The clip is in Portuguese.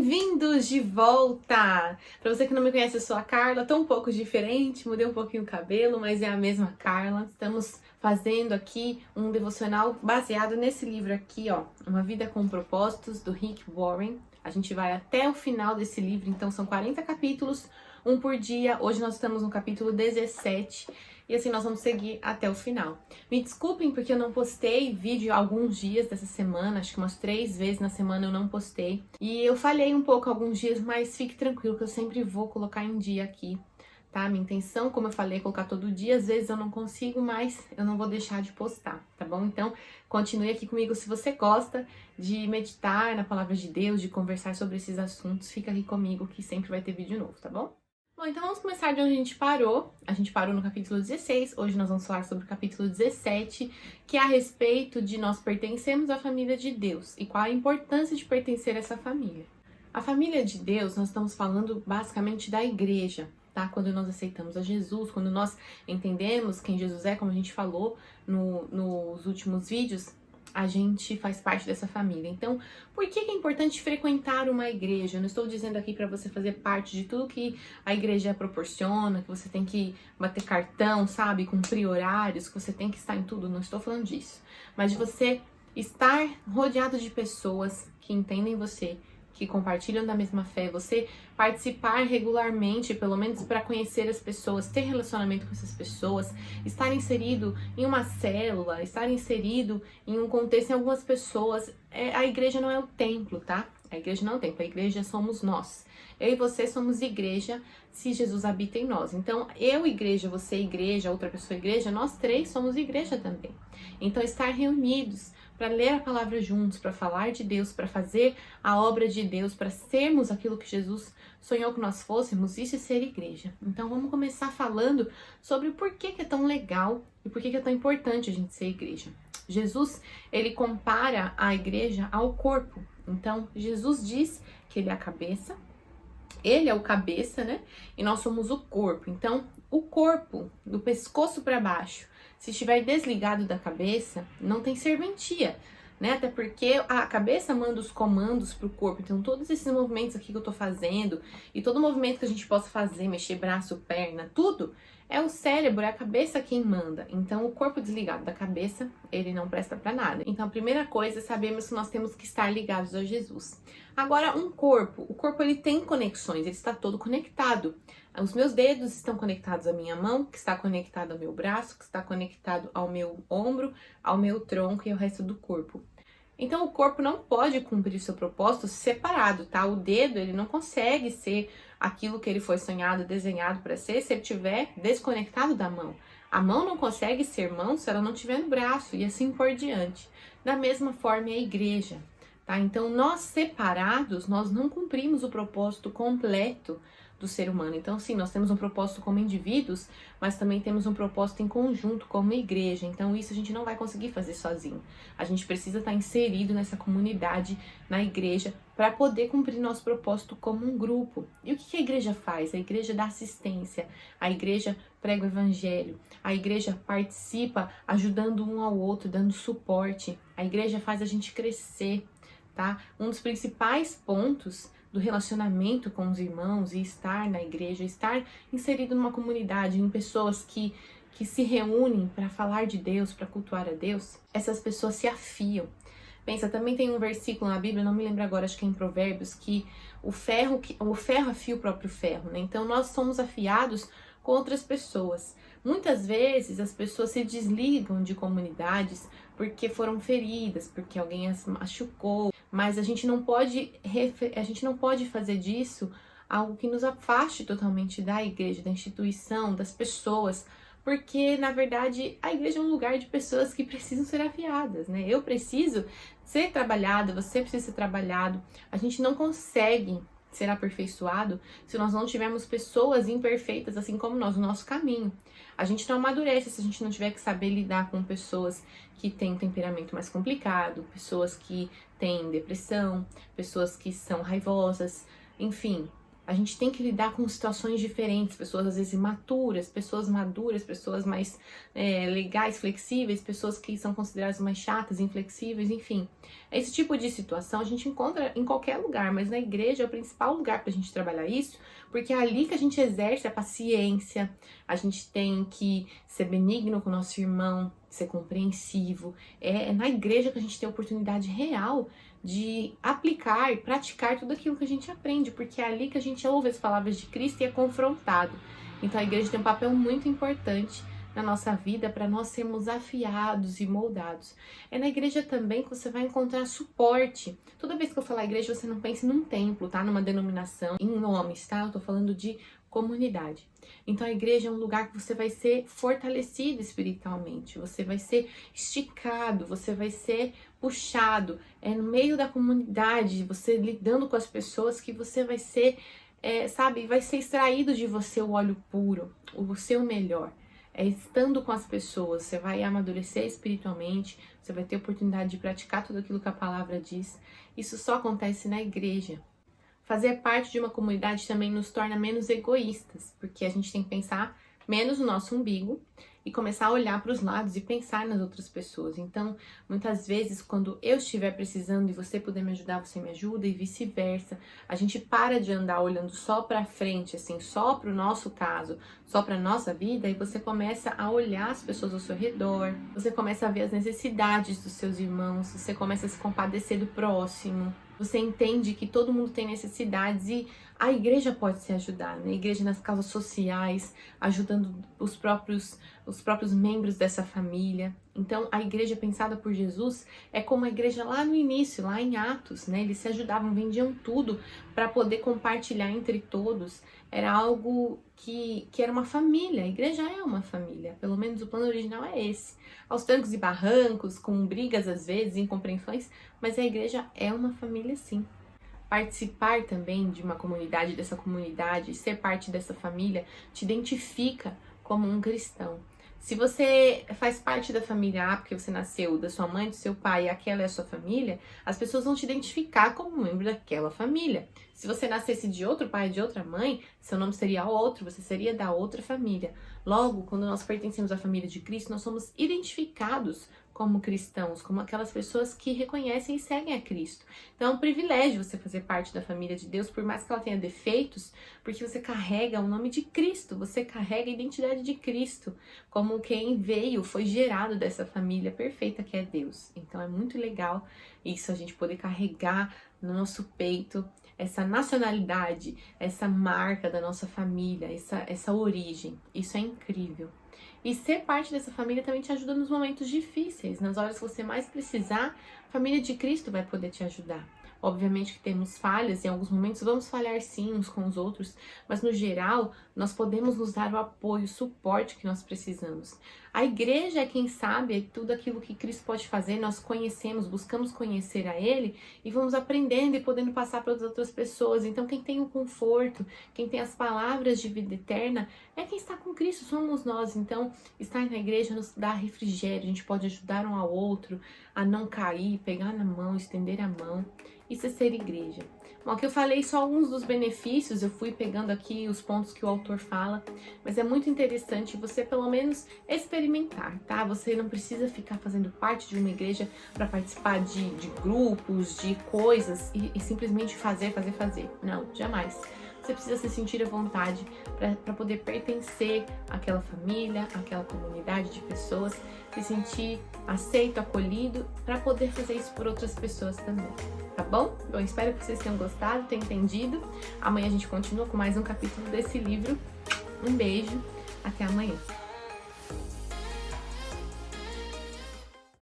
Bem-vindos de volta! Para você que não me conhece, eu sou a Carla, tô um pouco diferente, mudei um pouquinho o cabelo, mas é a mesma Carla. Estamos fazendo aqui um devocional baseado nesse livro aqui, ó, Uma Vida com Propósitos, do Rick Warren. A gente vai até o final desse livro, então são 40 capítulos, um por dia. Hoje nós estamos no capítulo 17 e assim nós vamos seguir até o final. Me desculpem porque eu não postei vídeo há alguns dias dessa semana, acho que umas 3 vezes na semana eu não postei. E eu falhei um pouco alguns dias, mas fique tranquilo que eu sempre vou colocar em dia aqui, tá? Minha intenção, como eu falei, é colocar todo dia. Às vezes eu não consigo, mas eu não vou deixar de postar, tá bom? Então, continue aqui comigo se você gosta de meditar na palavra de Deus, de conversar sobre esses assuntos. Fica aqui comigo que sempre vai ter vídeo novo, tá bom? Bom, então vamos começar de onde a gente parou. A gente parou no capítulo 16, hoje nós vamos falar sobre o capítulo 17, que é a respeito de nós pertencermos à família de Deus e qual a importância de pertencer a essa família. A família de Deus, nós estamos falando basicamente da igreja, tá? Quando nós aceitamos a Jesus, quando nós entendemos quem Jesus é, como a gente falou nos últimos vídeos, a gente faz parte dessa família. Então, por que é importante frequentar uma igreja? Eu não estou dizendo aqui para você fazer parte de tudo que a igreja proporciona, que você tem que bater cartão, sabe? Cumprir horários, que você tem que estar em tudo. Não estou falando disso. Mas de você estar rodeado de pessoas que entendem você, que compartilham da mesma fé, você participar regularmente, pelo menos para conhecer as pessoas, ter relacionamento com essas pessoas, estar inserido em uma célula, estar inserido em um contexto, em algumas pessoas. A igreja não é o templo, tá? A igreja não é o templo, a igreja somos nós. Eu e você somos igreja se Jesus habita em nós. Então, eu igreja, você igreja, outra pessoa igreja, nós três somos igreja também. Então, estar reunidos para ler a palavra juntos, para falar de Deus, para fazer a obra de Deus, para sermos aquilo que Jesus sonhou que nós fôssemos, isso é ser igreja. Então vamos começar falando sobre o porquê que é tão legal e por que é tão importante a gente ser igreja. Jesus, ele compara a igreja ao corpo. Então Jesus diz que ele é a cabeça, ele é o cabeça, né? E nós somos o corpo. Então o corpo, do pescoço para baixo, se estiver desligado da cabeça, não tem serventia, né? Até porque a cabeça manda os comandos para o corpo. Então, todos esses movimentos aqui que eu tô fazendo e todo movimento que a gente possa fazer, mexer braço, perna, tudo, é o cérebro, é a cabeça quem manda. Então, o corpo desligado da cabeça, ele não presta para nada. Então, a primeira coisa é sabermos que nós temos que estar ligados a Jesus. Agora, o corpo ele tem conexões, ele está todo conectado. Os meus dedos estão conectados à minha mão, que está conectado ao meu braço, que está conectado ao meu ombro, ao meu tronco e ao resto do corpo. Então, o corpo não pode cumprir seu propósito separado, tá? O dedo, ele não consegue ser aquilo que ele foi sonhado, desenhado para ser, se ele estiver desconectado da mão. A mão não consegue ser mão se ela não tiver no braço e assim por diante. Da mesma forma, é a igreja, tá? Então, nós separados, nós não cumprimos o propósito completo do ser humano. Então, sim, nós temos um propósito como indivíduos, mas também temos um propósito em conjunto como igreja. Então, isso a gente não vai conseguir fazer sozinho. A gente precisa estar inserido nessa comunidade, na igreja, para poder cumprir nosso propósito como um grupo. E o que a igreja faz? A igreja dá assistência, a igreja prega o evangelho, a igreja participa ajudando um ao outro, dando suporte. A igreja faz a gente crescer, tá? Um dos principais pontos do relacionamento com os irmãos e estar na igreja, estar inserido numa comunidade, em pessoas que se reúnem para falar de Deus, para cultuar a Deus, essas pessoas se afiam. Pensa, também tem um versículo na Bíblia, não me lembro agora, acho que é em Provérbios, que o ferro afia o próprio ferro, né? Então nós somos afiados com outras pessoas. Muitas vezes as pessoas se desligam de comunidades porque foram feridas, porque alguém as machucou, mas a gente não pode fazer disso algo que nos afaste totalmente da igreja, da instituição, das pessoas, porque na verdade a igreja é um lugar de pessoas que precisam ser afiadas, né? Eu preciso ser trabalhado, você precisa ser trabalhado. A gente não consegue ser aperfeiçoado se nós não tivermos pessoas imperfeitas assim como nós no nosso caminho. A gente não amadurece se a gente não tiver que saber lidar com pessoas que têm um temperamento mais complicado, pessoas que têm depressão, pessoas que são raivosas, enfim. A gente tem que lidar com situações diferentes, pessoas às vezes imaturas, pessoas maduras, pessoas mais legais, flexíveis, pessoas que são consideradas mais chatas, inflexíveis, enfim. Esse tipo de situação a gente encontra em qualquer lugar, mas na igreja é o principal lugar para a gente trabalhar isso, porque é ali que a gente exerce a paciência, a gente tem que ser benigno com o nosso irmão, ser compreensivo. É na igreja que a gente tem a oportunidade real de aplicar e praticar tudo aquilo que a gente aprende, porque é ali que a gente ouve as palavras de Cristo e é confrontado. Então a igreja tem um papel muito importante na nossa vida para nós sermos afiados e moldados. É na igreja também que você vai encontrar suporte. Toda vez que eu falar igreja, você não pense num templo, tá? Numa denominação, em nomes, tá? Eu tô falando de comunidade. Então a igreja é um lugar que você vai ser fortalecido espiritualmente, você vai ser esticado, você vai ser puxado. É no meio da comunidade, você lidando com as pessoas, que você vai ser, vai ser extraído de você o óleo puro, o seu melhor. É estando com as pessoas, você vai amadurecer espiritualmente, você vai ter oportunidade de praticar tudo aquilo que a palavra diz. Isso só acontece na igreja. Fazer parte de uma comunidade também nos torna menos egoístas, porque a gente tem que pensar menos no nosso umbigo e começar a olhar para os lados e pensar nas outras pessoas. Então, muitas vezes, quando eu estiver precisando e você puder me ajudar, você me ajuda, e vice-versa. A gente para de andar olhando só para frente, assim, só para o nosso caso, só para nossa vida, e você começa a olhar as pessoas ao seu redor, você começa a ver as necessidades dos seus irmãos, você começa a se compadecer do próximo. Você entende que todo mundo tem necessidades e a igreja pode se ajudar, né? A igreja nas causas sociais, ajudando os próprios membros dessa família. Então, a igreja pensada por Jesus é como a igreja lá no início, lá em Atos, né? Eles se ajudavam, vendiam tudo para poder compartilhar entre todos. Era algo que era uma família. A igreja é uma família, pelo menos o plano original é esse. Aos trancos e barrancos, com brigas às vezes, incompreensões, mas a igreja é uma família sim. Participar também de uma comunidade, dessa comunidade, ser parte dessa família, te identifica como um cristão. Se você faz parte da família A, porque você nasceu da sua mãe, do seu pai, e aquela é a sua família, as pessoas vão te identificar como membro daquela família. Se você nascesse de outro pai, de outra mãe, seu nome seria outro, você seria da outra família. Logo, quando nós pertencemos à família de Cristo, nós somos identificados como cristãos, como aquelas pessoas que reconhecem e seguem a Cristo. Então é um privilégio você fazer parte da família de Deus, por mais que ela tenha defeitos, porque você carrega o nome de Cristo, você carrega a identidade de Cristo, como quem veio, foi gerado dessa família perfeita que é Deus. Então é muito legal isso, a gente poder carregar no nosso peito essa nacionalidade, essa marca da nossa família, essa origem. Isso é incrível. E ser parte dessa família também te ajuda nos momentos difíceis, nas horas que você mais precisar, a família de Cristo vai poder te ajudar. Obviamente que temos falhas, em alguns momentos vamos falhar sim uns com os outros, mas no geral nós podemos nos dar o apoio, o suporte que nós precisamos. A igreja é quem sabe tudo aquilo que Cristo pode fazer, nós conhecemos, buscamos conhecer a Ele e vamos aprendendo e podendo passar para as outras pessoas. Então quem tem o conforto, quem tem as palavras de vida eterna, é quem está com Cristo, somos nós. Então estar na igreja nos dá refrigério, a gente pode ajudar um ao outro a não cair, pegar na mão, estender a mão. Isso é ser igreja. Bom, aqui eu falei só alguns dos benefícios, eu fui pegando aqui os pontos que o autor fala, mas é muito interessante você pelo menos experimentar, tá? Você não precisa ficar fazendo parte de uma igreja para participar de grupos, de coisas e simplesmente fazer. Não, jamais. Você precisa se sentir à vontade para poder pertencer àquela família, àquela comunidade de pessoas, se sentir aceito, acolhido, para poder fazer isso por outras pessoas também, tá bom? Eu espero que vocês tenham gostado, tenham entendido. Amanhã a gente continua com mais um capítulo desse livro. Um beijo, até amanhã.